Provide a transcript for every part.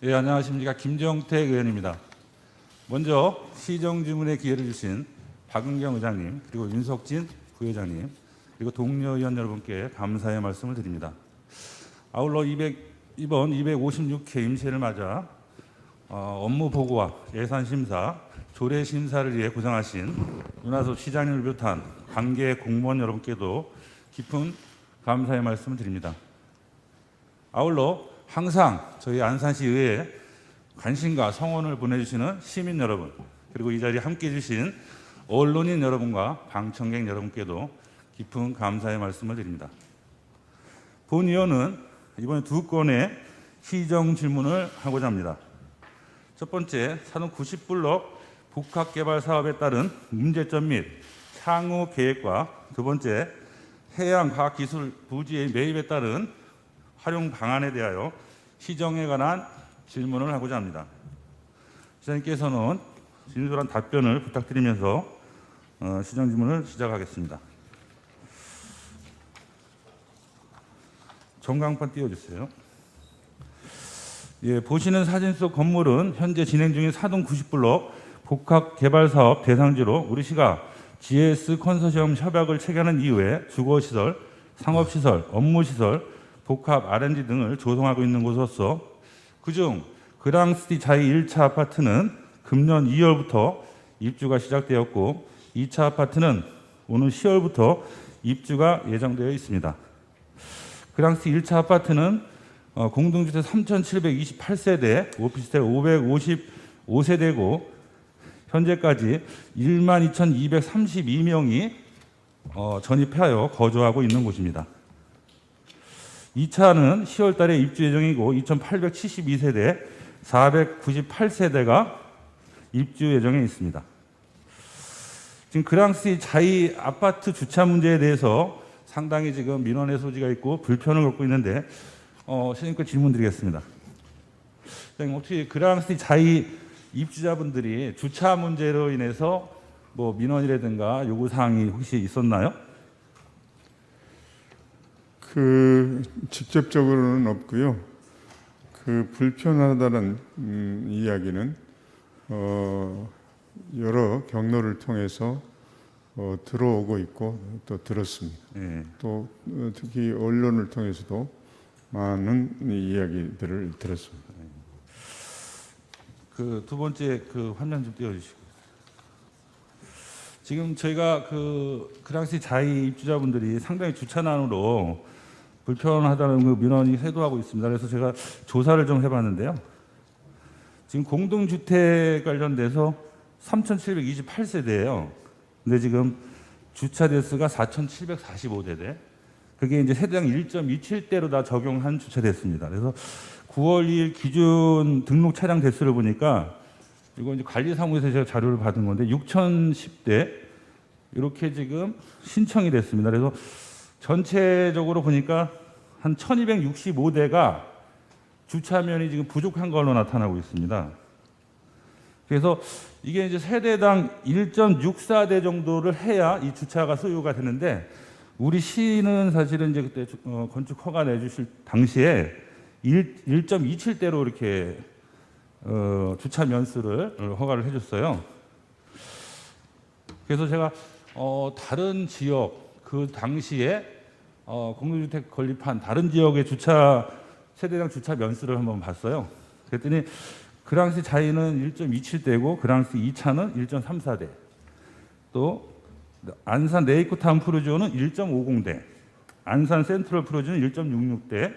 예, 안녕하십니까. 김정택 의원입니다. 먼저 시정질문에 기회를 주신 박은경 의장님, 그리고 윤석진 부회장님, 그리고 동료 의원 여러분께 감사의 말씀을 드립니다. 아울러 이번 256회 임시회를 맞아 업무 보고와 예산 심사, 조례 심사를 위해 고생하신 윤하섭 시장님을 비롯한 관계 공무원 여러분께도 깊은 감사의 말씀을 드립니다. 아울러 항상 저희 안산시 의회에 관심과 성원을 보내주시는 시민 여러분, 그리고 이 자리에 함께해 주신 언론인 여러분과 방청객 여러분께도 깊은 감사의 말씀을 드립니다. 본 의원은 이번에 두 건의 시정 질문을 하고자 합니다. 첫 번째, 산업 90블록 복합개발 사업에 따른 문제점 및 향후 계획과, 두 번째, 해양과학기술 부지의 매입에 따른 활용 방안에 대하여 시정에 관한 질문을 하고자 합니다. 시장님께서는 진솔한 답변을 부탁드리면서 시정 질문을 시작하겠습니다. 전광판 띄워주세요. 예, 보시는 사진 속 건물은 현재 진행 중인 사동 90블록 복합 개발 사업 대상지로 우리 시가 GS 컨소시엄 협약을 체결한 이후에 주거시설, 상업시설, 업무시설, 복합 R&D 등을 조성하고 있는 곳으로서 그중 그랑시티 자이 1차 아파트는 금년 2월부터 입주가 시작되었고 2차 아파트는 오는 10월부터 입주가 예정되어 있습니다. 그랑시티 1차 아파트는 공동주택 3,728세대, 오피스텔 555세대고 현재까지 12,232명이 전입하여 거주하고 있는 곳입니다. 2차는 10월 달에 입주 예정이고 2,872세대, 498세대가 입주 예정에 있습니다. 지금 그랑시티 자이 아파트 주차 문제에 대해서 상당히 지금 민원의 소지가 있고 불편을 겪고 있는데 시장님께 질문 드리겠습니다. 시장님, 어떻게 그랑시티 자이 입주자분들이 주차 문제로 인해서 뭐 민원이라든가 요구사항이 혹시 있었나요? 직접적으로는 없고요. 불편하다는 이야기는 여러 경로를 통해서 들어오고 있고 또 들었습니다. 네. 또 특히 언론을 통해서도 많은 이야기들을 들었습니다. 두 번째 화면 좀 띄워주시고. 지금 저희가 그랑시티 자이 입주자분들이 상당히 주차난으로 불편하다는 민원이 쇄도하고 있습니다. 그래서 제가 조사를 좀 해봤는데요. 지금 공동주택 관련돼서 3,728세대예요. 근데 지금 주차 대수가 4,745대대. 그게 이제 세대당 1.27대로 다 적용한 주차 대수입니다. 그래서 9월 2일 기준 등록 차량 대수를 보니까 이거 이제 관리사무소에서 제가 자료를 받은 건데 6,010대 이렇게 지금 신청이 됐습니다. 그래서 전체적으로 보니까 한 1,265대가 주차면이 지금 부족한 걸로 나타나고 있습니다. 그래서 이게 이제 세대당 1.64대 정도를 해야 이 주차가 소유가 되는데 우리 시는 사실은 이제 그때 건축 허가 내주실 당시에 1.27대로 이렇게 주차 면수를 허가를 해줬어요. 그래서 제가 다른 지역 그 당시에 공동주택 건립한 다른 지역의 세대당 주차 면수를 한번 봤어요. 그랬더니 그랑시티 자이는 1.27대고 그랑시티 2차는 1.34대, 또 안산 레이크타운 프루지오는 1.50대, 안산 센트럴 프루지오는 1.66대,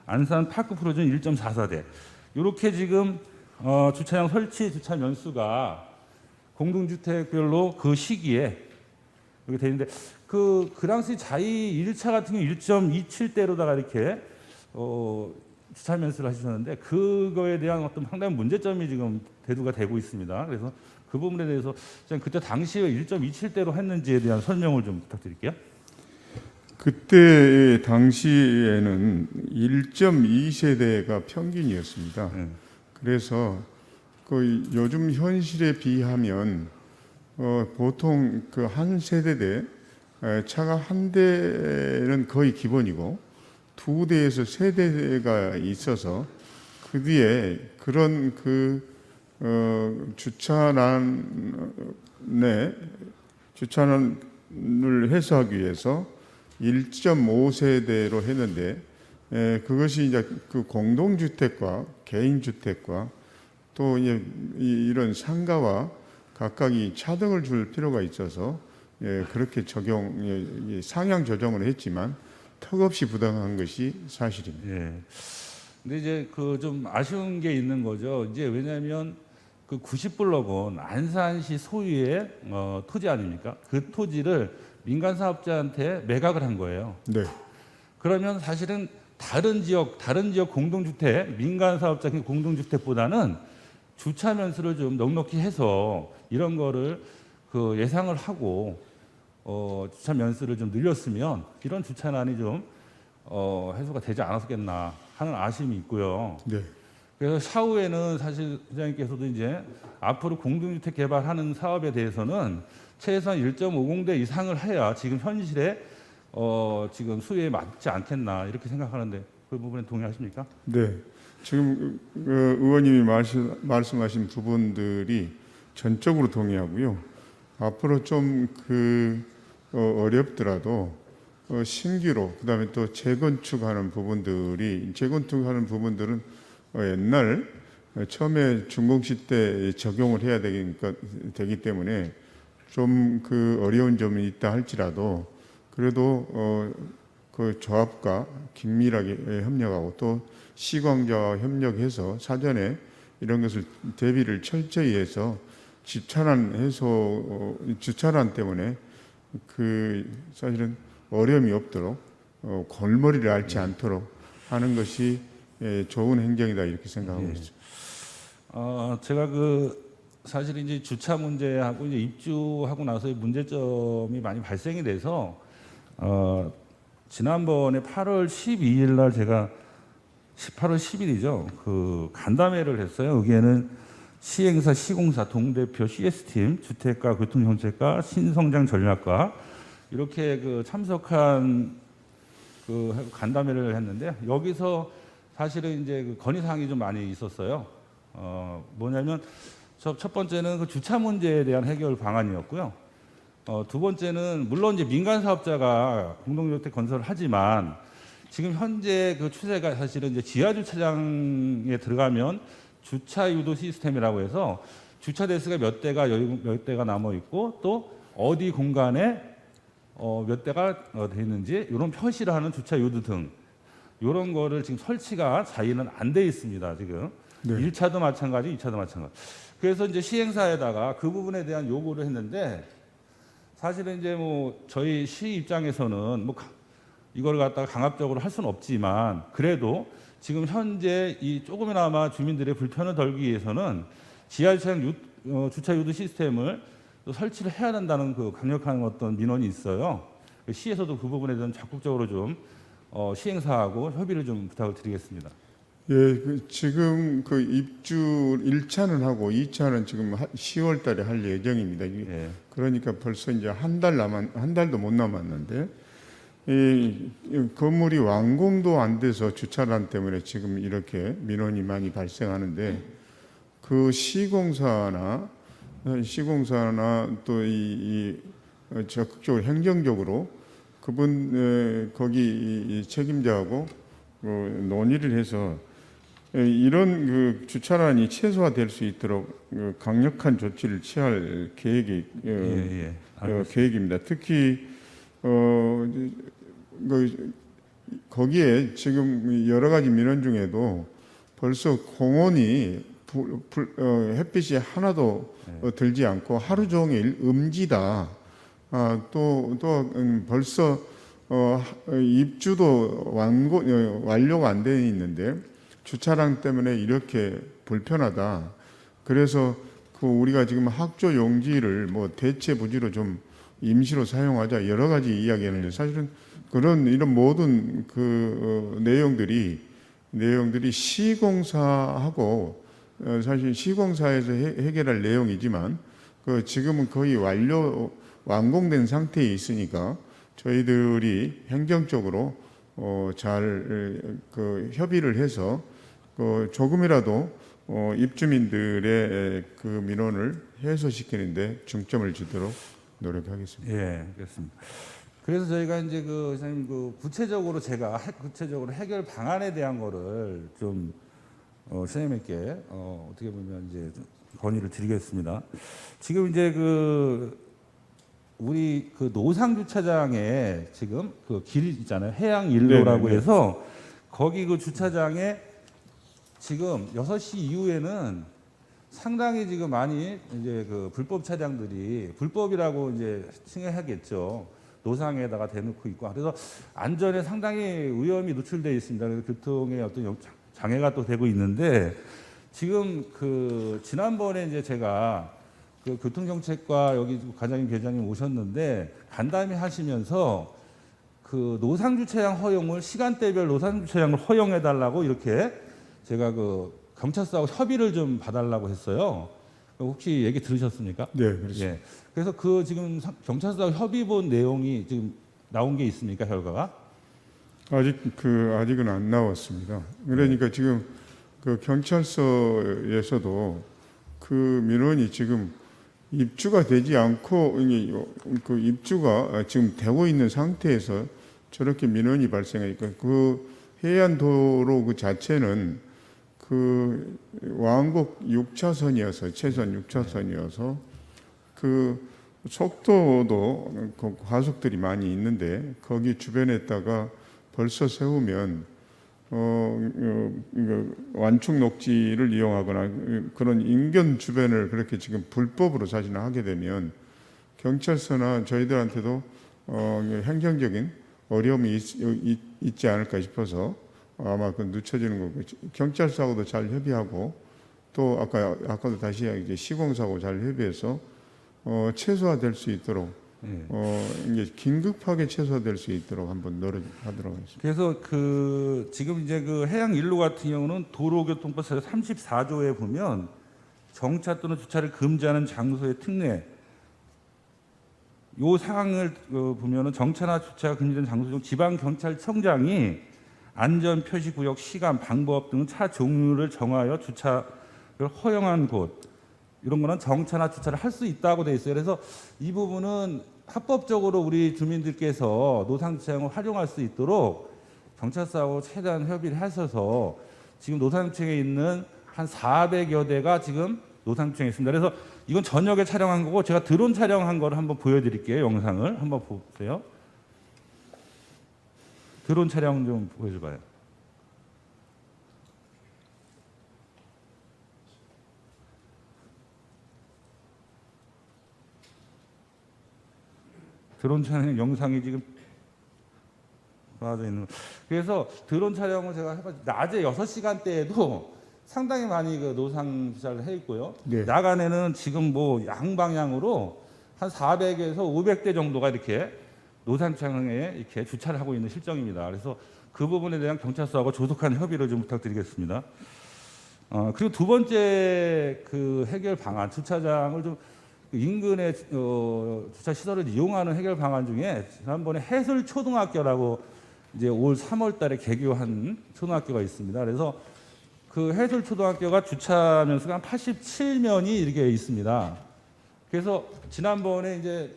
안산 파크 프루지오는 1.44대. 이렇게 지금 주차장 설치 주차 면수가 공동주택별로 그 시기에 이렇게 되어 있는데 그랑시티 자이 1차 같은 경우 1.27대로다가 이렇게 주차 면수를 하셨는데 그거에 대한 어떤 상당한 문제점이 지금 대두가 되고 있습니다. 그래서 그 부분에 대해서 그때 당시에 1.27대로 했는지에 대한 설명을 좀 부탁드릴게요. 그때 당시에는 1.2세대가 평균이었습니다. 그래서 요즘 현실에 비하면 보통 한 세대대 차가 한 대는 거의 기본이고 2대에서 3대가 있어서 그 뒤에 그런 주차난을 해소하기 위해서 1.5세대로 했는데 그것이 이제 그 공동주택과 개인주택과 또 이런 상가와 각각이 차등을 줄 필요가 있어서 그렇게 상향 조정을 했지만 턱없이 부당한 것이 사실입니다. 예. 근데 이제 그 좀 아쉬운 게 있는 거죠. 이제 왜냐하면 그 90블럭은 안산시 소유의 토지 아닙니까? 그 토지를 민간 사업자한테 매각을 한 거예요. 네, 그러면 사실은 다른 지역 공동주택, 민간 사업자 공동주택보다는 주차 면수를 좀 넉넉히 해서 이런 거를 그 예상을 하고 주차 면수를 좀 늘렸으면 이런 주차난이 좀 해소가 되지 않았겠나 하는 아쉬움이 있고요. 네, 그래서 차후에는 사실 회장님께서도 이제 앞으로 공동주택 개발하는 사업에 대해서는 최소한 1.50대 이상을 해야 지금 현실에 지금 수요에 맞지 않겠나 이렇게 생각하는데 그 부분에 동의하십니까? 네. 지금 의원님이 말씀하신 부분들이 전적으로 동의하고요. 앞으로 좀 어렵더라도 신규로 그다음에 또 재건축하는 부분들은 옛날 처음에 준공식 때 적용을 해야 되기 때문에 좀 어려운 점이 있다 할지라도 그래도 그 조합과 긴밀하게 협력하고 또 시광자와 협력해서 사전에 이런 것을 대비를 철저히 해서 주차난 때문에 사실은 어려움이 없도록 골머리를 앓지 않도록 하는 것이 좋은 행정이다 이렇게 생각하고 있습니다. 제가 사실 이제 주차 문제하고 이제 입주하고 나서의 문제점이 많이 발생이 돼서 지난번에 8월 12일 날 제가 8월 10일이죠. 그 간담회를 했어요. 여기에는 시행사, 시공사, 동대표, CS팀, 주택가, 교통정책과, 신성장 전략과 이렇게 참석한 간담회를 했는데 여기서 사실은 이제 건의사항이 좀 많이 있었어요. 뭐냐면 첫 번째는 그 주차 문제에 대한 해결 방안이었고요. 두 번째는 물론 이제 민간 사업자가 공동주택 건설을 하지만 지금 현재 그 추세가 사실은 이제 지하 주차장에 들어가면 주차 유도 시스템이라고 해서 주차 대수가 몇 대가 남아 있고 또 어디 공간에 몇 대가 돼 있는지 이런 표시를 하는 주차 유도 등 이런 거를 지금 설치가 자의는 안 돼 있습니다. 지금 네. 1차도 마찬가지, 2차도 마찬가지. 그래서 이제 시행사에다가 그 부분에 대한 요구를 했는데 사실은 이제 저희 시 입장에서는 이걸 갖다가 강압적으로 할 수는 없지만 그래도 지금 현재 이 조금이나마 주민들의 불편을 덜기 위해서는 지하 주차 유도 시스템을 또 설치를 해야 된다는 강력한 어떤 민원이 있어요. 시에서도 그 부분에 대한 적극적으로 좀 시행사하고 협의를 좀 부탁을 드리겠습니다. 예, 지금 입주 1차는 하고 2차는 지금 10월 달에 할 예정입니다. 예. 그러니까 벌써 이제 한 달도 못 남았는데 이 건물이 완공도 안 돼서 주차난 때문에 지금 이렇게 민원이 많이 발생하는데 그 시공사나 또 적극적으로 행정적으로 거기 책임자하고 논의를 해서 이런 주차난이 최소화될 수 있도록 강력한 조치를 취할 계획입니다. 특히 거기에 지금 여러 가지 민원 중에도 벌써 공원이 햇빛이 하나도 들지 않고 하루 종일 음지다. 또 벌써 입주도 완료가 안 돼 있는데 주차량 때문에 이렇게 불편하다. 그래서 우리가 지금 학조 용지를 대체 부지로 좀 임시로 사용하자 여러 가지 이야기하는데 사실은 이런 모든 내용들이 시공사하고 사실 시공사에서 해결할 내용이지만 지금은 거의 완공된 상태에 있으니까 저희들이 행정적으로 잘 협의를 해서 조금이라도 입주민들의 그 민원을 해소시키는데 중점을 주도록 노력하겠습니다. 예, 그렇습니다. 그래서 저희가 이제 선생님 구체적으로 제가 구체적으로 해결 방안에 대한 거를 좀 선생님께 어떻게 보면 이제 좀 건의를 드리겠습니다. 지금 이제 우리 노상 주차장에 지금 길 있잖아요. 해양 일로라고 네네네. 해서 거기 주차장에 지금 6시 이후에는 상당히 지금 많이 이제 불법 차량들이 불법이라고 이제 칭해야겠죠. 노상에다가 대놓고 있고 그래서 안전에 상당히 위험이 노출되어 있습니다. 그래서 교통에 어떤 장애가 또 되고 있는데 지금 지난번에 이제 제가 교통정책과 여기 과장님, 계장님 오셨는데 간담회 하시면서 노상주차장 허용을 시간대별 노상주차장을 허용해 달라고 이렇게 제가 경찰서하고 협의를 좀 봐달라고 했어요. 혹시 얘기 들으셨습니까? 네, 그렇습니다. 예. 그래서 지금 경찰서하고 협의 본 내용이 지금 나온 게 있습니까, 결과가? 아직은 안 나왔습니다. 그러니까 지금 경찰서에서도 민원이 지금 입주가 되지 않고 입주가 지금 되고 있는 상태에서 저렇게 민원이 발생하니까 해안도로 자체는 왕복 6차선이어서 최선 6차선이어서 속도도 과속들이 많이 있는데 거기 주변에다가 벌써 세우면 완충 녹지를 이용하거나 그런 인근 주변을 그렇게 지금 불법으로 자신을 하게 되면 경찰서나 저희들한테도 행정적인 어려움이 있지 않을까 싶어서 아마 늦춰지는 거고 경찰서하고도 잘 협의하고 또 아까도 다시 이제 시공사하고 잘 협의해서 최소화될 수 있도록 이제 긴급하게 최소화될 수 있도록 한번 노력하도록 하겠습니다. 그래서 지금 이제 해양 일로 같은 경우는 도로교통법 34조에 보면 정차 또는 주차를 금지하는 장소의 특례 요 상황을 보면은 정차나 주차가 금지된 장소 중 지방경찰청장이 안전 표시구역 시간 방법 등 차 종류를 정하여 주차를 허용한 곳 이런 거는 정차나 주차를 할 수 있다고 돼 있어요. 그래서 이 부분은 합법적으로 우리 주민들께서 노상주차장을 활용할 수 있도록 경찰서하고 최대한 협의를 하셔서 지금 노상주차장에 있는 한 400여 대가 지금 노상주차장에 있습니다. 그래서 이건 저녁에 촬영한 거고 제가 드론 촬영한 거를 한번 보여드릴게요. 영상을 한번 보세요. 드론 촬영 좀 보여줘봐요. 드론 촬영 영상이 지금 빠져 있는. 그래서 드론 촬영을 제가 해봤. 낮에 6시간대에도 상당히 많이 노상 주차를 해 있고요. 네. 야간에는 지금 양방향으로 한 400에서 500대 정도가 이렇게 노상 주차장에 이렇게 주차를 하고 있는 실정입니다. 그래서 그 부분에 대한 경찰서하고 조속한 협의를 좀 부탁드리겠습니다. 그리고 두 번째 해결 방안, 주차장을 좀 인근의 주차 시설을 이용하는 해결 방안 중에 지난번에 해술초등학교라고 이제 올 3월달에 개교한 초등학교가 있습니다. 그래서 해술초등학교가 주차 면수가 한 87면이 이렇게 있습니다. 그래서 지난번에 이제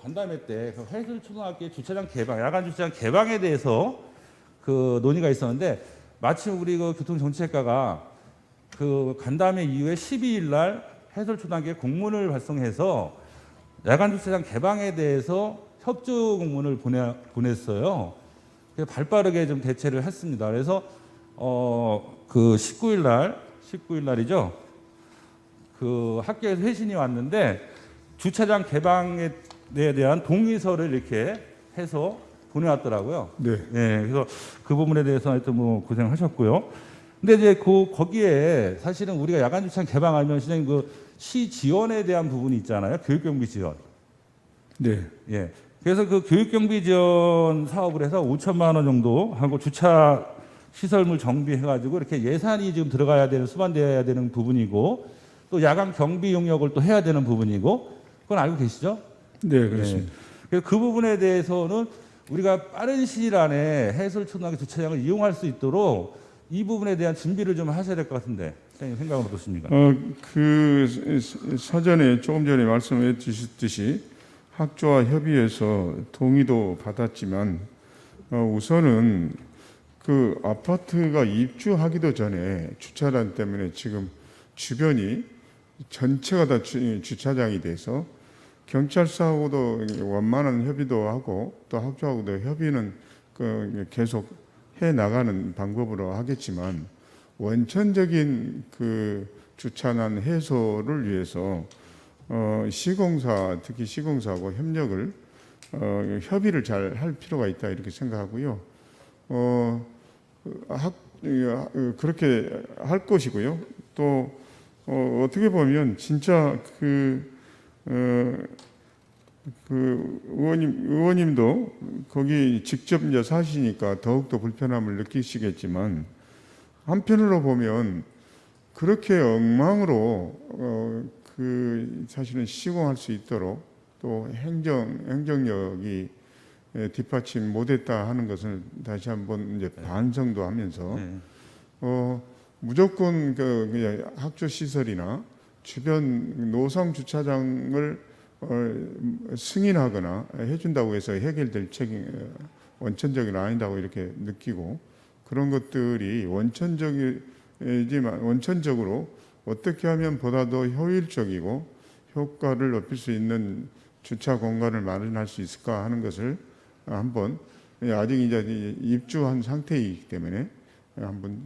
간담회 때 해술초등학교의 주차장 개방, 야간 주차장 개방에 대해서 논의가 있었는데 마침 우리 교통정책과가 간담회 이후에 12일 날 해설초등학교에 공문을 발송해서 야간 주차장 개방에 대해서 협조 공문을 보냈어요. 그래서 발빠르게 좀 대체를 했습니다. 그래서 19일 날이죠. 학교에서 회신이 왔는데 주차장 개방에 대한 동의서를 이렇게 해서 보내왔더라고요. 네. 네, 그래서 그 부분에 대해서 하여튼 고생하셨고요. 근데 이제 거기에 사실은 우리가 야간 주차장 개방하면 선생님 시 지원에 대한 부분이 있잖아요. 교육경비 지원. 네. 예. 그래서 교육경비 지원 사업을 해서 5천만 원 정도 하고 주차 시설물 정비해가지고 이렇게 예산이 지금 수반되어야 되는 부분이고 또 야간 경비 용역을 또 해야 되는 부분이고 그건 알고 계시죠? 네, 그렇습니다. 예. 그래서 그 부분에 대해서는 우리가 빠른 시일 안에 해설초등학교 주차장을 이용할 수 있도록 이 부분에 대한 준비를 좀 하셔야 될 것 같은데 선생님 생각은 어떻습니까? 사전에 조금 전에 말씀해 주셨듯이 학조와 협의해서 동의도 받았지만 우선은 그 아파트가 입주하기도 전에 주차장 때문에 지금 주변이 전체가 다 주차장이 돼서 경찰서하고도 원만한 협의도 하고 또 학교하고도 협의는 계속 해 나가는 방법으로 하겠지만 원천적인 그 주차난 해소를 위해서 시공사 특히 시공사하고 협력을 협의를 잘 할 필요가 있다 이렇게 생각하고요. 그렇게 할 것이고요. 또 어떻게 보면 진짜 그 의원님도 거기 직접 이제 사시니까 더욱더 불편함을 느끼시겠지만 한편으로 보면 그렇게 엉망으로 사실은 시공할 수 있도록 또 행정력이 뒷받침 못했다 하는 것을 다시 한번 이제 반성도 하면서 무조건 그 학교 시설이나 주변 노상 주차장을 승인하거나 해준다고 해서 해결될 책임 원천적인 아니다고 이렇게 느끼고 그런 것들이 원천적이지만 원천적으로 어떻게 하면 보다 더 효율적이고 효과를 높일 수 있는 주차 공간을 마련할 수 있을까 하는 것을 한번 아직 이제 입주한 상태이기 때문에 한번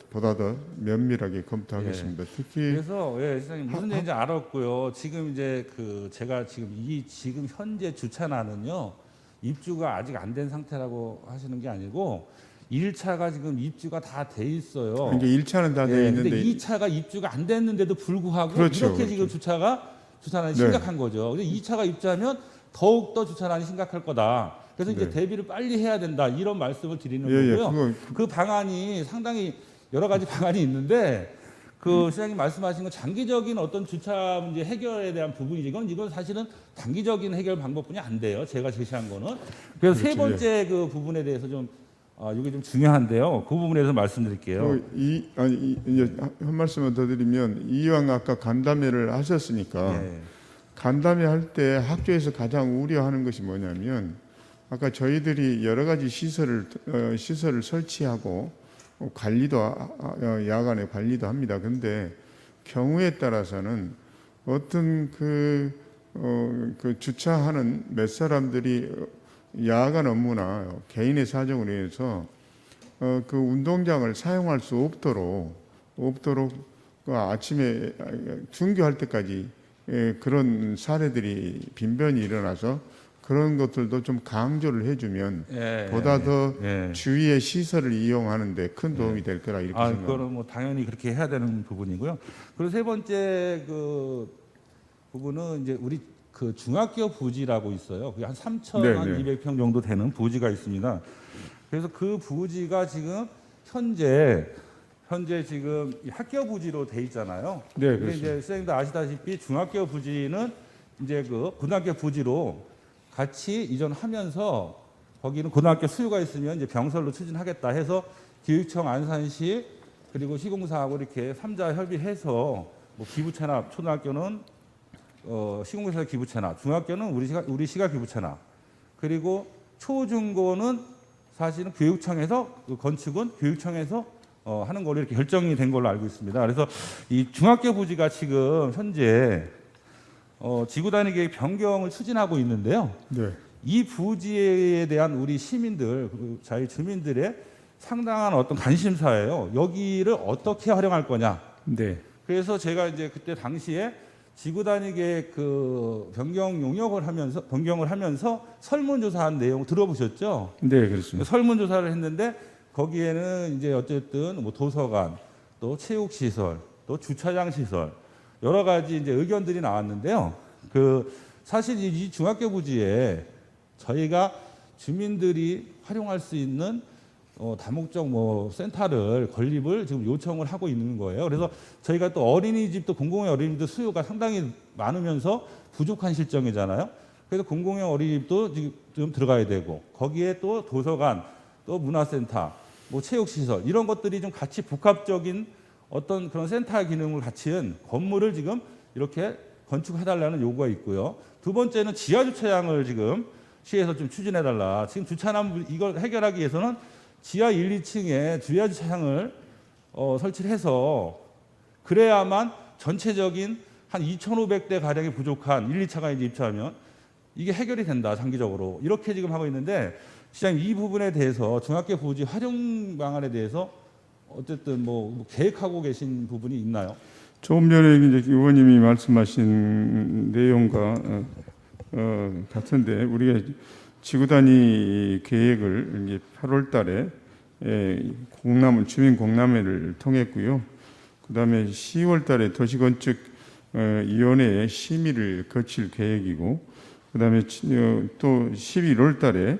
보다 더 면밀하게 검토하겠습니다. 예. 특히 그래서 시장님 무슨 얘기인지 알았고요. 지금 이제 제가 지금 지금 현재 주차난은요 입주가 아직 안 된 상태라고 하시는 게 아니고 1차가 지금 입주가 다 돼 있어요. 이제 1차는 다 돼 있는데 근데 2차가 입주가 안 됐는데도 불구하고 그렇죠, 이렇게 지금 주차난이 심각한 거죠. 근데 2차가 입주하면 더욱 더 주차난이 심각할 거다. 그래서 이제 대비를 빨리 해야 된다 이런 말씀을 드리는 거고요. 그 방안이 상당히 여러 가지 방안이 있는데 시장님 말씀하신 건 장기적인 어떤 주차 문제 해결에 대한 부분이지 이건 사실은 단기적인 해결 방법뿐이 안 돼요. 제가 제시한 거는. 그래서 세 번째 그 부분에 대해서 좀 이게 좀 중요한데요. 그 부분에 대해서 말씀드릴게요. 이제 한 말씀을 더 드리면 이왕 아까 간담회를 하셨으니까 간담회 할 때 학교에서 가장 우려하는 것이 뭐냐면 아까 저희들이 여러 가지 시설을 설치하고 관리도 야간에 관리도 합니다. 그런데 경우에 따라서는 어떤 그 주차하는 몇 사람들이 야간 업무나 개인의 사정으로 인해서 그 운동장을 사용할 수 없도록 아침에 등교할 때까지 그런 사례들이 빈번히 일어나서 그런 것들도 좀 강조를 해주면 보다 더 주위의 시설을 이용하는 데 큰 도움이 될 거라 이렇게 생각합니다. 그거는 뭐 당연히 그렇게 해야 되는 부분이고요. 그리고 세 번째 그 부분은 이제 우리 그 중학교 부지라고 있어요. 그게 한 3,200평 정도 되는 부지가 있습니다. 그래서 그 부지가 지금 현재 지금 학교 부지로 돼 있잖아요. 네, 근데 그렇습니다. 이제 선생님도 아시다시피 중학교 부지는 이제 그 고등학교 부지로 같이 이전하면서 거기는 고등학교 수요가 있으면 이제 병설로 추진하겠다 해서 교육청 안산시 그리고 시공사하고 이렇게 3자 협의해서 뭐 기부 체납 초등학교는 시공사 기부 체납 중학교는 우리 시가 기부 체납 그리고 초중고는 사실은 교육청에서 건축은 교육청에서 하는 걸로 이렇게 결정이 된 걸로 알고 있습니다. 그래서 이 중학교 부지가 지금 현재 지구단위 계획 변경을 추진하고 있는데요. 이 부지에 대한 우리 시민들, 자유 주민들의 상당한 어떤 관심사예요. 여기를 어떻게 활용할 거냐. 그래서 제가 이제 그때 당시에 지구단위 계획 변경을 하면서 설문조사한 내용 들어보셨죠? 네, 그렇습니다. 설문조사를 했는데 거기에는 이제 어쨌든 뭐 도서관, 또 체육시설, 또 주차장 시설 여러 가지 이제 의견들이 나왔는데요. 사실 이 중학교 부지에 저희가 주민들이 활용할 수 있는 다목적 센터를 건립을 지금 요청을 하고 있는 거예요. 그래서 저희가 또 어린이집도 공공의 어린이집도 수요가 상당히 많으면서 부족한 실정이잖아요. 그래서 공공의 어린이집도 지금 들어가야 되고 거기에 또 도서관, 또 문화센터 뭐 체육시설 이런 것들이 좀 같이 복합적인 어떤 그런 센터 기능을 갖춘 건물을 지금 이렇게 건축해달라는 요구가 있고요. 두 번째는 지하 주차장을 지금 시에서 좀 추진해달라. 지금 주차난 이걸 해결하기 위해서는 지하 1, 2층에 지하 주차장을 설치를 해서 그래야만 전체적인 한 2,500대 가량이 부족한 1, 2차가 이제 입주하면 이게 해결이 된다 장기적으로 이렇게 지금 하고 있는데 시장님 이 부분에 대해서 중학교 부지 활용 방안에 대해서 어쨌든 뭐 계획하고 계신 부분이 있나요? 조금 전에 이제 의원님이 말씀하신 내용과 같은데 우리가 지구 단위 계획을 이제 8월달에 주민 공람회를 통했고요. 그다음에 10월달에 도시건축위원회의 심의를 거칠 계획이고, 그다음에 또 11월달에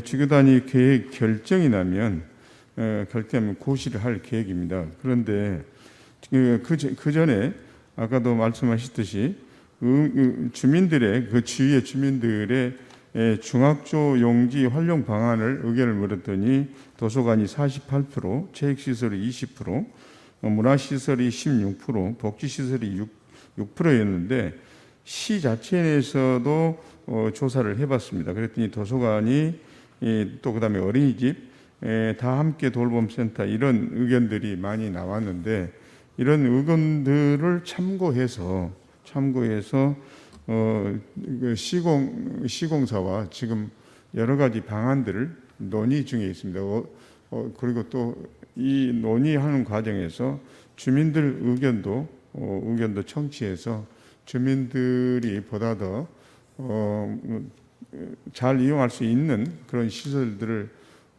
지구 단위 계획 결정이 나면 결정하면 고시를 할 계획입니다. 그런데 그 전에 아까도 말씀하셨듯이 주민들의 그 주위의 주민들의 중학교 용지 활용 방안을 의견을 물었더니 도서관이 48%, 체육시설이 20%, 문화시설이 16%, 복지시설이 6%였는데 시 자체에서도 조사를 해봤습니다. 그랬더니 도서관이 또 그다음에 어린이집 다 함께 돌봄센터 이런 의견들이 많이 나왔는데 이런 의견들을 참고해서 시공사와 지금 여러 가지 방안들을 논의 중에 있습니다. 그리고 또 이 논의하는 과정에서 주민들 의견도 청취해서 주민들이 보다 더 잘 이용할 수 있는 그런 시설들을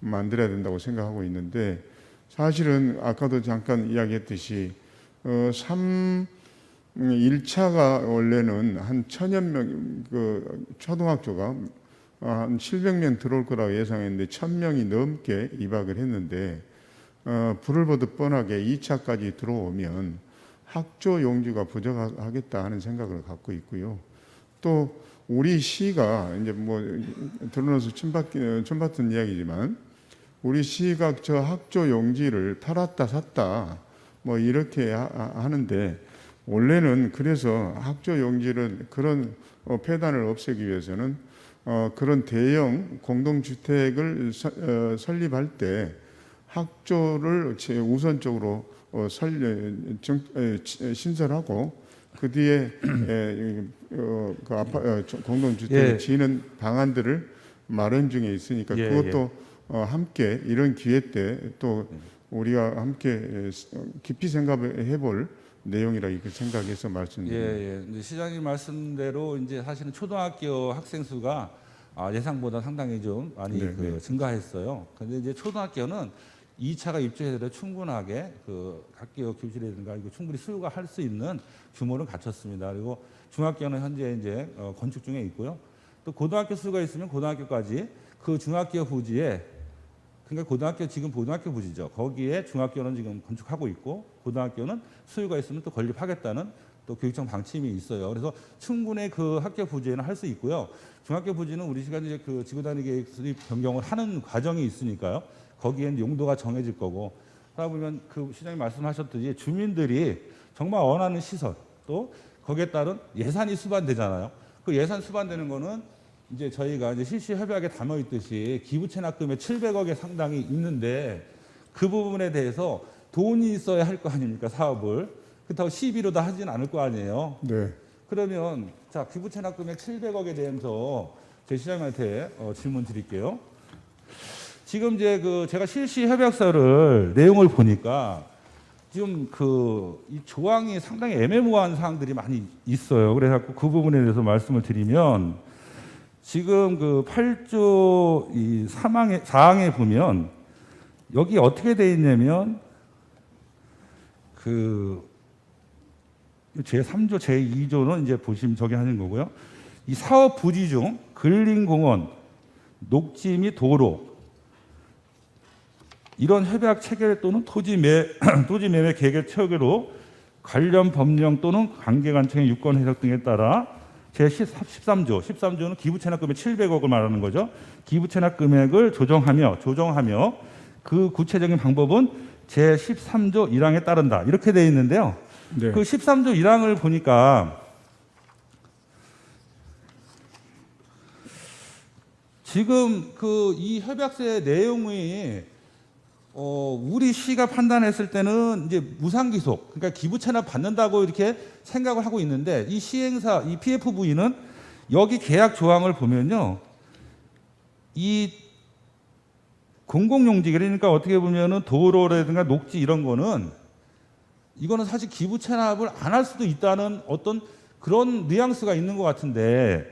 만들어야 된다고 생각하고 있는데 사실은 아까도 잠깐 이야기했듯이 1차가 원래는 한 1,000여 명 그 초등학교가 한 700명 들어올 거라고 예상했는데 1,000명이 넘게 입학을 했는데 불을 보듯 뻔하게 2차까지 들어오면 학조 용지가 부족하겠다 하는 생각을 갖고 있고요. 또 우리 시가 이제 뭐 들어놓아서 처음 봤던 이야기지만 우리 시가 저 학조 용지를 팔았다 샀다 뭐 이렇게 하는데 원래는 그래서 학조 용지를 그런 폐단을 없애기 위해서는 그런 대형 공동주택을 설립할 때 학조를 우선적으로 신설하고 그 뒤에 공동주택을 지는 방안들을 마련 중에 있으니까 그것도 함께 이런 기회 때 또 우리가 함께 깊이 생각을 해볼 내용이라 이렇게 생각해서 말씀드립니다. 이제 시장님 말씀대로 이제 사실은 초등학교 학생 수가 예상보다 상당히 좀 많이 증가했어요. 그런데 이제 초등학교는 2차가 입주해도 충분하게 그 학교 교실이라든가 이거 충분히 수요가 할 수 있는 규모를 갖췄습니다. 그리고 중학교는 현재 이제 건축 중에 있고요. 또 고등학교 수가 있으면 고등학교까지 그 중학교 부지에 그러니까 지금 고등학교 부지죠. 거기에 중학교는 지금 건축하고 있고 고등학교는 수요가 있으면 또 건립하겠다는 또 교육청 방침이 있어요. 그래서 충분히 그 학교 부지에는 할 수 있고요. 중학교 부지는 우리 시간 이제 그 지구 단위 계획 수립 변경을 하는 과정이 있으니까요. 거기엔 용도가 정해질 거고 하다 보면 그 시장님 말씀하셨듯이 주민들이 정말 원하는 시설 또 거기에 따른 예산이 수반되잖아요. 그 예산 수반되는 거는 이제 저희가 이제 실시 협약에 담아 있듯이 기부 체납금의 700억에 상당히 있는데 그 부분에 대해서 돈이 있어야 할 거 아닙니까 사업을 그렇다고 시비로 다 하진 않을 거 아니에요. 네. 그러면 자 기부 체납금의 700억에 대해서 제 시장님한테 질문 드릴게요. 지금 이제 그 제가 실시 협약서를 내용을 보니까 지금 이 조항이 상당히 애매모호한 사항들이 많이 있어요. 그래서 그 부분에 대해서 말씀을 드리면 지금 그 8조 이 4항에 보면 여기 어떻게 돼 있냐면 그 제3조 제2조는 이제 보시면 저기 하는 거고요. 이 사업 부지 중 근린공원, 녹지 및 도로 이런 협약 체결 또는 토지 매매 계획 체결로 관련 법령 또는 관계관청의 유권 해석 등에 따라 제13조는 기부 체납금의 700억을 말하는 거죠. 기부 체납 금액을 조정하며 그 구체적인 방법은 제13조 1항에 따른다. 이렇게 되어 있는데요. 네. 그 13조 1항을 보니까 지금 그 이 협약서의 내용이 우리 시가 판단했을 때는 이제 무상기속, 그러니까 기부채납 받는다고 이렇게 생각을 하고 있는데 이 시행사, 이 PFV는 여기 계약 조항을 보면요, 이 공공용지, 그러니까 어떻게 보면은 도로라든가 녹지 이런 거는 이거는 사실 기부채납을 안 할 수도 있다는 어떤 그런 뉘앙스가 있는 것 같은데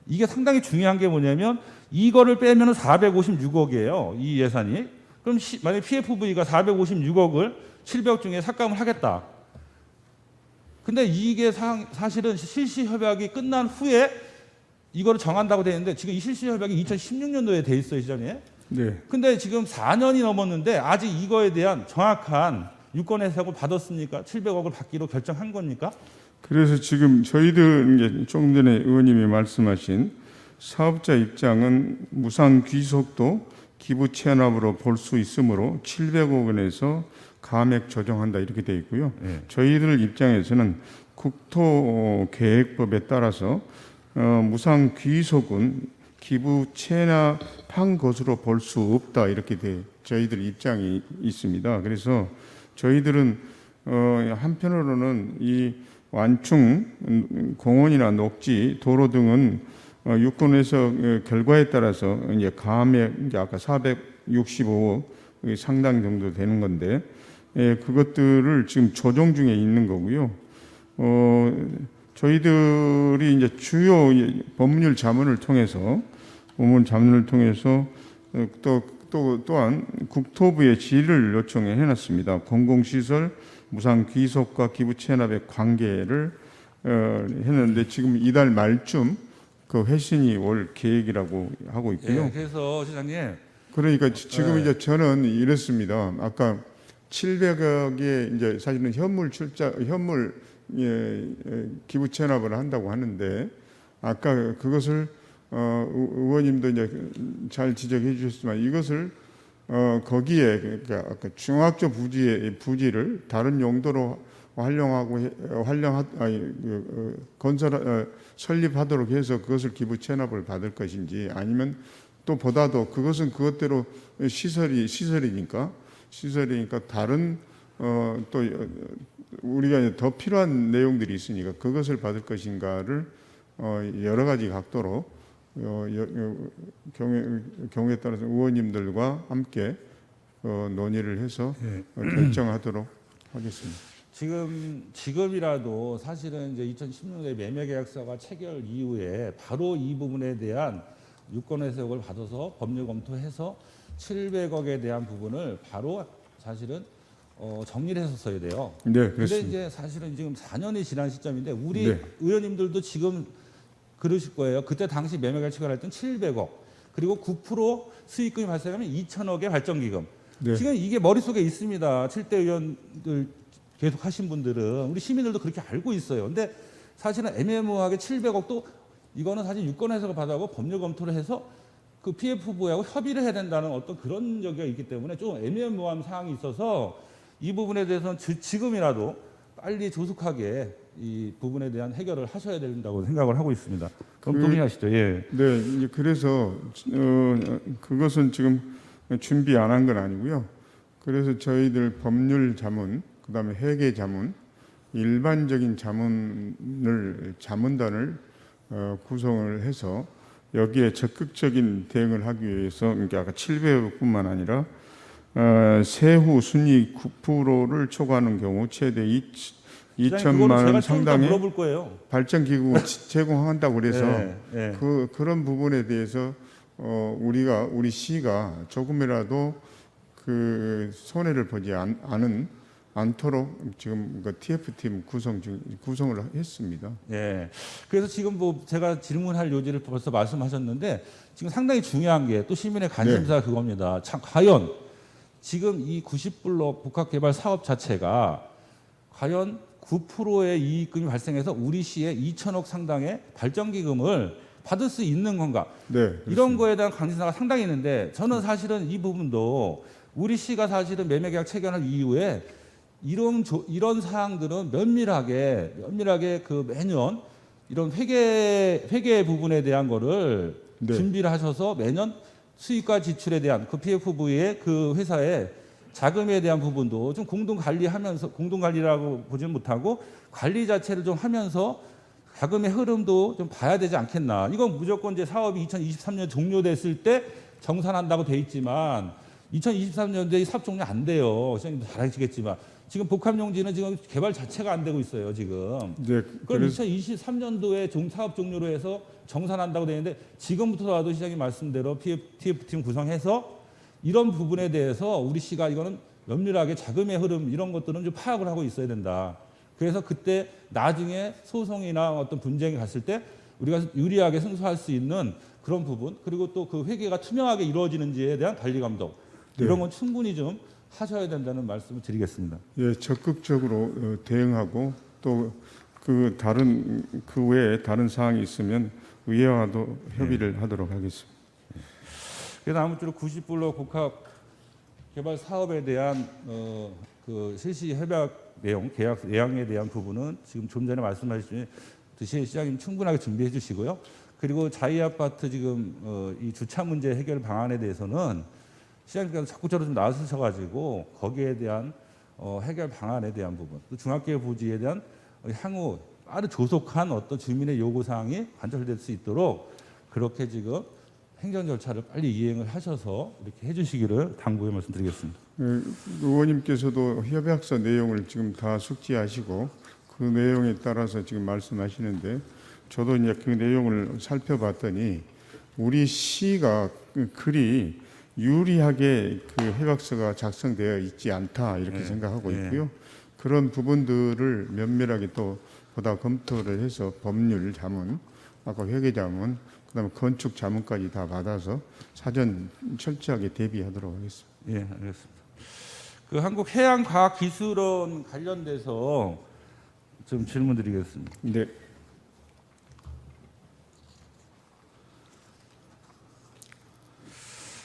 이게 상당히 중요한 게 뭐냐면 이거를 빼면은 456억이에요. 이 예산이. 그럼 만약에 PFV가 456억을 700억 중에 삭감을 하겠다. 근데 이게 사실은 실시 협약이 끝난 후에 이거를 정한다고 되어 있는데 지금 이 실시 협약이 2016년도에 돼 있어요, 시장에. 네. 근데 지금 4년이 넘었는데 아직 이거에 대한 정확한 유권 해석을 받았습니까? 700억을 받기로 결정한 겁니까? 그래서 지금 저희들 이제 조금 전에 의원님이 말씀하신 사업자 입장은 무상 귀속도 기부 체납으로 볼 수 있으므로 700억 원에서 감액 조정한다 이렇게 돼 있고요. 네. 저희들 입장에서는 국토계획법에 따라서 무상 귀속은 기부 체납한 것으로 볼 수 없다 이렇게 저희들 입장이 있습니다. 그래서 저희들은 한편으로는 이 완충 공원이나 녹지 도로 등은 유권에서 결과에 따라서 이제 감액 이제 아까 465억 상당 정도 되는 건데 그것들을 지금 조정 중에 있는 거고요. 저희들이 이제 주요 법률 자문을 통해서 또한 국토부에 질의를 요청해 놨습니다. 공공시설 무상 귀속과 기부 체납의 관계를 했는데 지금 이달 말쯤 그 회신이 올 계획이라고 하고 있고요. 예, 그래서 시장님, 그러니까 지금 이제 저는 이랬습니다. 아까 700억의 이제 사실은 현물 기부 체납을 한다고 하는데 아까 그것을 의원님도 이제 잘 지적해 주셨지만 이것을 거기에 그러니까 아까 중학교 부지를 다른 용도로 설립하도록 해서 그것을 기부 체납을 받을 것인지 아니면 또 보다도 그것대로 시설이니까 다른 또 우리가 더 필요한 내용들이 있으니까 그것을 받을 것인가를 여러 가지 각도로 경우에 따라서 의원님들과 함께 논의를 해서 결정하도록 하겠습니다. 지금이라도 사실은 이제 2016년에 매매계약서가 체결 이후에 바로 이 부분에 대한 유권 해석을 받아서 법률 검토해서 700억에 대한 부분을 바로 사실은 정리를 했었어야 돼요. 네, 그런데 그렇습니다. 이제 사실은 지금 4년이 지난 시점인데 우리 네. 의원님들도 지금 그러실 거예요. 그때 당시 매매계약 체결할 때는 700억 그리고 9% 수익금이 발생하면 2천억의 발전기금. 네. 지금 이게 머릿속에 있습니다. 7대 의원들 계속 하신 분들은 우리 시민들도 그렇게 알고 있어요. 근데 사실은 애매모호하게 700억도 이거는 사실 유권 해석을 받아고 법률 검토를 해서 그 PF부하고 협의를 해야 된다는 어떤 그런 적이 있기 때문에 좀 애매모호한 사항이 있어서 이 부분에 대해서는 지금이라도 빨리 조속하게 이 부분에 대한 해결을 하셔야 된다고 생각을 하고 있습니다. 그럼 동의하시죠? 예. 네, 이제 그래서 그것은 지금 준비 안 한 건 아니고요. 그래서 저희들 법률 자문, 그다음에 회계 자문, 일반적인 자문단을 구성을 해서 여기에 적극적인 대응을 하기 위해서 그러니까 아까 700억뿐만 아니라 세후 순이익 9%를 초과하는 경우 최대 2천만 원 상당의 물어볼 거예요. 발전기구 제공한다고 그래서 네. 그런 부분에 대해서 우리 시가 조금이라도 그 손해를 보지 않도록 지금 그 TF팀 구성을 했습니다. 예. 그래서 지금 뭐 제가 질문할 요지를 벌써 말씀하셨는데 지금 상당히 중요한 게 또 시민의 관심사가 그겁니다. 참 과연 지금 이 90블록 복합개발 사업 자체가 과연 9%의 이익금이 발생해서 우리 시에 2천억 상당의 발전기금을 받을 수 있는 건가? 네, 이런 거에 대한 관심사가 상당히 있는데 저는 사실은 이 부분도 우리 시가 사실은 매매계약 체결한 이후에 이런 사항들은 면밀하게 그 매년 이런 회계 부분에 대한 거를 네. 준비를 하셔서 매년 수익과 지출에 대한 그 PFV의 그 회사의 자금에 대한 부분도 좀 공동 관리라고 보지는 못하고 관리 자체를 좀 하면서 자금의 흐름도 좀 봐야 되지 않겠나. 이건 무조건 이제 사업이 2023년 종료됐을 때 정산한다고 돼 있지만 2023년도에 사업 종료 안 돼요. 시장님도 잘 아시겠지만 지금 복합용지는 지금 개발 자체가 안 되고 있어요. 지금. 네. 그럼 2023년도에 사업 종료로 해서 정산한다고 되어 있는데 지금부터라도 시장님 말씀대로 TF팀 구성해서 이런 부분에 대해서 우리 시가 이거는 면밀하게 자금의 흐름 이런 것들은 좀 파악을 하고 있어야 된다. 그래서 그때 나중에 소송이나 어떤 분쟁이 갔을 때 우리가 유리하게 승소할 수 있는 그런 부분 그리고 또 그 회계가 투명하게 이루어지는지에 대한 관리 감독 이런 건 충분히 좀 하셔야 된다는 말씀을 드리겠습니다. 예, 적극적으로 대응하고 또 그 다른 그 외에 다른 사항이 있으면 의회와도 협의를 하도록 하겠습니다. 그래서 아무쪼록 90불로 복합 개발 사업에 대한 그 실시 협약 내용, 계약 내용에 대한 부분은 지금 좀 전에 말씀하셨듯이 시장님 충분하게 준비해 주시고요. 그리고 자이 아파트 지금 이 주차 문제 해결 방안에 대해서는 시장님께서 적극적으로 좀 나서셔가지고 거기에 대한 해결 방안에 대한 부분, 또 중학교 부지에 대한 향후 빠르 조속한 어떤 주민의 요구 사항이 관철될 수 있도록 그렇게 지금 행정 절차를 빨리 이행을 하셔서 이렇게 해주시기를 당부의 말씀드리겠습니다. 의원님께서도 협약서 내용을 지금 다 숙지하시고 그 내용에 따라서 지금 말씀하시는데 저도 이제 그 내용을 살펴봤더니 우리 시가 그리 유리하게 그 협약서가 작성되어 있지 않다 이렇게 생각하고 있고요. 그런 부분들을 면밀하게 또 보다 검토를 해서 법률 자문, 아까 회계 자문, 그다음에 건축 자문까지 다 받아서 사전 철저하게 대비하도록 하겠습니다. 예, 알겠습니다. 그 한국해양과학기술원 관련돼서 좀 질문드리겠습니다. 네.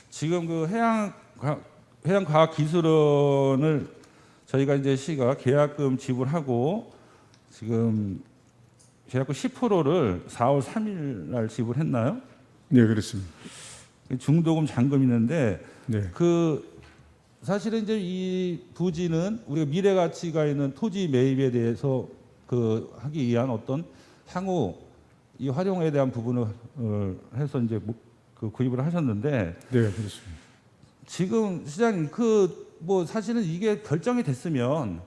지금 그 해양과학기술원을 저희가 이제 시가 계약금 지불하고 지금 계약금 10%를 4월 3일 날 지불했나요? 네, 그렇습니다. 중도금 잔금 있는데 네. 그 사실은 이제 이 부지는 우리가 미래 가치가 있는 토지 매입에 대해서 그 하기 위한 어떤 향후 이 활용에 대한 부분을 해서 이제 그 구입을 하셨는데 네, 그렇습니다. 지금 시장님 그 뭐 사실은 이게 결정이 됐으면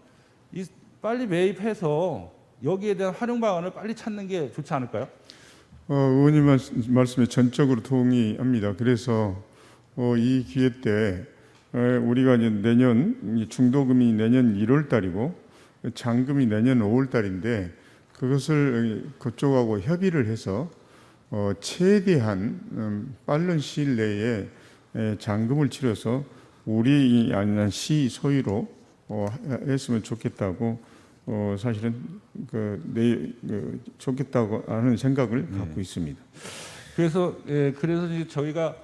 빨리 매입해서 여기에 대한 활용 방안을 빨리 찾는 게 좋지 않을까요? 의원님 말씀에 전적으로 동의합니다. 그래서 이 기회 때 우리가 이제 내년 중도금이 내년 1월 달이고 잔금이 내년 5월 달인데 그것을 그쪽하고 협의를 해서 최대한 빠른 시일 내에 잔금을 치러서 우리 아니면 시 소유로 했으면 좋겠다고 사실은 좋겠다고 하는 생각을 갖고 있습니다. 그래서 이제 저희가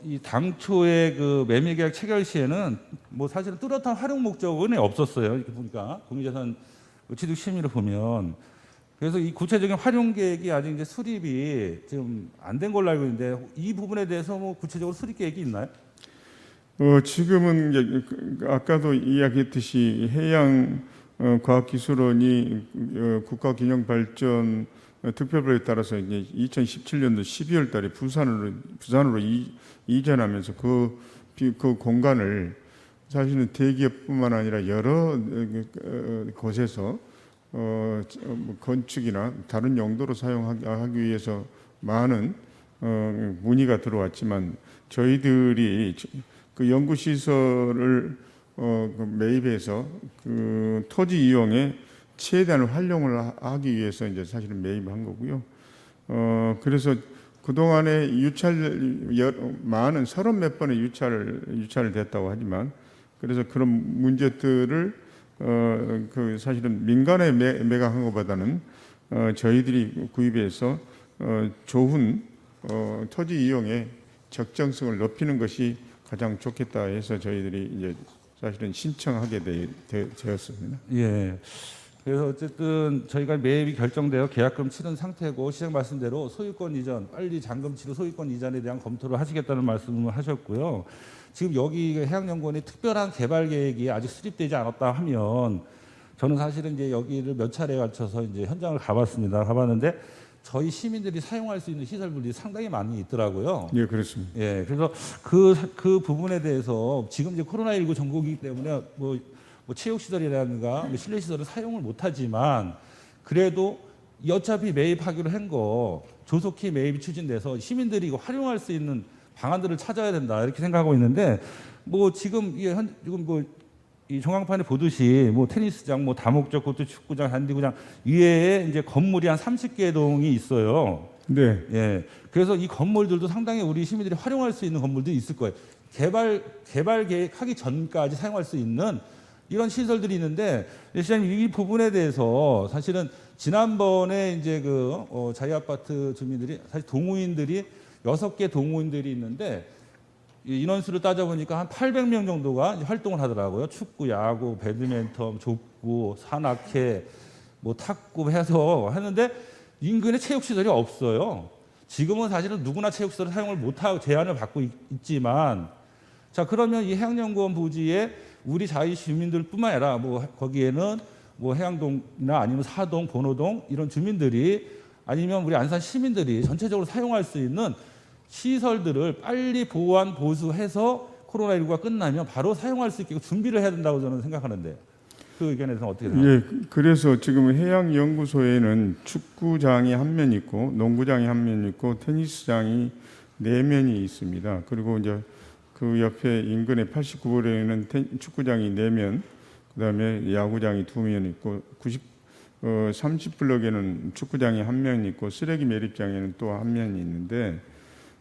이 당초의 그 매매계약 체결 시에는 뭐 사실은 뚜렷한 활용 목적은 없었어요. 이렇게 보니까 공유자산 취득 심의를 보면 그래서 이 구체적인 활용 계획이 아직 이제 수립이 지금 안 된 걸로 알고 있는데 이 부분에 대해서 뭐 구체적으로 수립 계획이 있나요? 지금은 이제 아까도 이야기했듯이 해양과학기술원이 국가균형발전 특별법에 따라서 이제 2017년도 12월 달에 부산으로 이전하면서 그 공간을 사실은 대기업뿐만 아니라 여러 곳에서 건축이나 다른 용도로 사용하기 위해서 많은 문의가 들어왔지만 저희들이 그 연구시설을 매입해서 그 토지 이용에 최대한 활용을 하기 위해서 이제 사실은 매입한 거고요. 그래서 그동안에 많은 30몇 번의 유찰을 됐다고 하지만 그래서 그런 문제들을 그 사실은 민간에 매각한 것보다는 저희들이 구입해서 좋은 토지 이용의 적정성을 높이는 것이 가장 좋겠다 해서 저희들이 이제 사실은 신청하게 되었습니다. 예. 그래서 어쨌든 저희가 매입이 결정되어 계약금 치른 상태고 시장 말씀대로 소유권 이전, 빨리 잔금 치료 소유권 이전에 대한 검토를 하시겠다는 말씀을 하셨고요. 지금 여기 해양연구원이 특별한 개발 계획이 아직 수립되지 않았다 하면 저는 사실은 이제 여기를 몇 차례에 걸쳐서 이제 현장을 가봤습니다. 가봤는데 저희 시민들이 사용할 수 있는 시설물이 상당히 많이 있더라고요. 예, 그렇습니다. 예, 그래서 그 부분에 대해서 지금 이제 코로나19 전국이기 때문에 뭐 체육시설이라든가 실내시설을 사용을 못하지만 그래도 어차피 매입하기로 한 거 조속히 매입이 추진돼서 시민들이 이거 활용할 수 있는 방안들을 찾아야 된다 이렇게 생각하고 있는데 뭐 지금 지금 뭐 이 전광판에 보듯이 뭐 테니스장, 뭐 다목적 코트, 축구장, 잔디구장 이외에 이제 건물이 한 30개 동이 있어요. 네. 예. 그래서 이 건물들도 상당히 우리 시민들이 활용할 수 있는 건물들이 있을 거예요. 개발 계획하기 전까지 사용할 수 있는 이런 시설들이 있는데 시장님 이 부분에 대해서 사실은 지난번에 이제 자유 아파트 주민들이 사실 동호인들이 6개 동호인들이 있는데 인원수를 따져보니까 한 800명 정도가 활동을 하더라고요. 축구, 야구, 배드민턴, 족구, 산악회, 뭐 탁구 해서 하는데 인근에 체육시설이 없어요. 지금은 사실은 누구나 체육시설을 사용을 못하고 제한을 받고 있지만 자 그러면 이 해양연구원 부지에 우리 자유 주민들뿐만 아니라 뭐 거기에는 뭐 해양동이나 아니면 사동, 번호동 이런 주민들이 아니면 우리 안산 시민들이 전체적으로 사용할 수 있는 시설들을 빨리 보완 보수해서 코로나19가 끝나면 바로 사용할 수 있게 준비를 해야 된다고 저는 생각하는데 그 의견에 대해서는 어떻게 생각하세요? 예, 그래서 지금 해양연구소에는 축구장이 한 면 있고 농구장이 한 면 있고 테니스장이 4면이 있습니다. 그리고 이제 그 옆에 인근의 89번에는 축구장이 4면, 그다음에 야구장이 2면 있고 30블럭에는 축구장이 1면 있고 쓰레기 매립장에는 또 1면이 있는데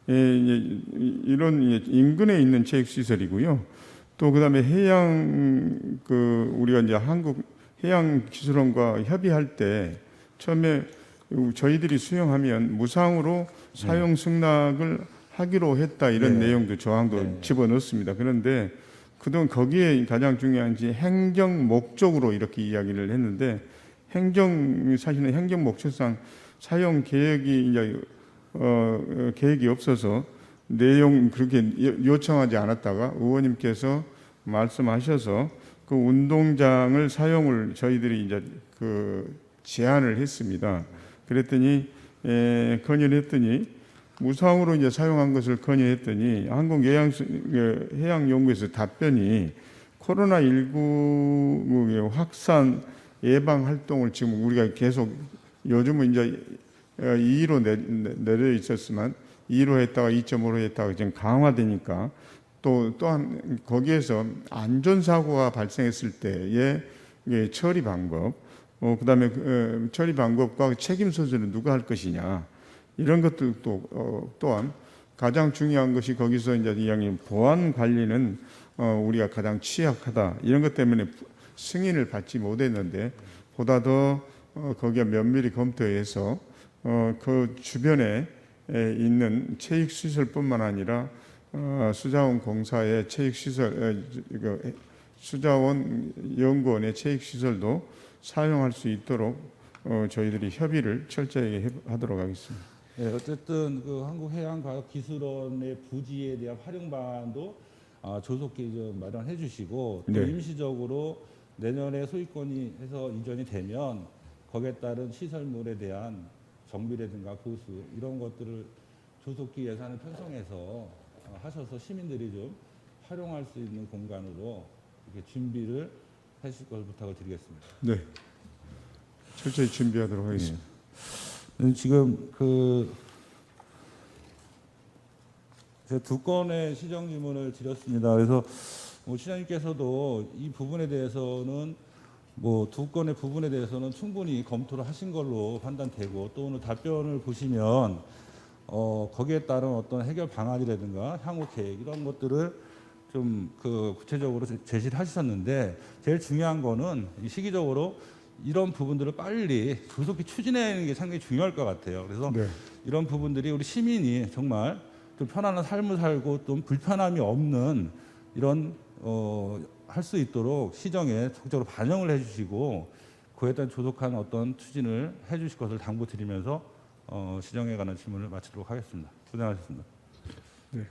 이런 인근에 있는 체육시설이고요. 또 그다음에 우리가 이제 한국 해양기술원과 협의할 때 처음에 저희들이 수용하면 무상으로 사용 승낙을 하기로 했다 이런 내용도 조항도 집어넣습니다. 그런데 그동안 거기에 가장 중요한 게 행정 목적으로 이렇게 이야기를 했는데 사실은 행정 목적상 사용 계획이 이제 계획이 없어서 내용 그렇게 요청하지 않았다가 의원님께서 말씀하셔서 그 운동장을 사용을 저희들이 이제 제안을 했습니다. 그랬더니 건의를 했더니 무상으로 이제 사용한 것을 건의했더니 한국해양연구에서 답변이 코로나19 확산 예방 활동을 지금 우리가 계속 요즘은 이제 2로 내려 있었지만 2로 했다가 2.5로 했다가 지금 강화되니까 또한 거기에서 안전사고가 발생했을 때의 처리 방법, 그다음에 처리 방법과 책임 소재는 누가 할 것이냐 이런 것들도 또한 가장 중요한 것이 거기서 이제 이야기 보안 관리는 우리가 가장 취약하다 이런 것 때문에 승인을 받지 못했는데 보다 더 거기에 면밀히 검토해서 그 주변에 있는 체육시설뿐만 아니라 수자원 공사의 체육시설, 수자원 연구원의 체육시설도 사용할 수 있도록 저희들이 협의를 철저하게 하도록 하겠습니다. 네, 어쨌든 한국해양과학기술원의 부지에 대한 활용 방안도 조속히 좀 마련해 주시고 또 임시적으로 내년에 소유권이 해서 이전이 되면 거기에 따른 시설물에 대한 정비라든가 보수 이런 것들을 조속히 예산을 편성해서 하셔서 시민들이 좀 활용할 수 있는 공간으로 이렇게 준비를 하실 것을 부탁을 드리겠습니다. 네, 철저히 준비하도록 하겠습니다. 지금 제가 2건의 시정 질문을 드렸습니다. 그래서 시장님께서도 이 부분에 대해서는 2건의 부분에 대해서는 충분히 검토를 하신 걸로 판단되고 또 오늘 답변을 보시면 거기에 따른 어떤 해결 방안이라든가 향후 계획 이런 것들을 좀 구체적으로 제시를 하셨는데 제일 중요한 거는 시기적으로 이런 부분들을 빨리 조속히 추진하는 게 상당히 중요할 것 같아요. 그래서 이런 부분들이 우리 시민이 정말 또 편안한 삶을 살고 또 불편함이 없는 이런 할 수 있도록 시정에 적극적으로 반영을 해주시고 그에 따른 조속한 어떤 추진을 해주실 것을 당부드리면서 시정에 관한 질문을 마치도록 하겠습니다. 고생하셨습니다. 네,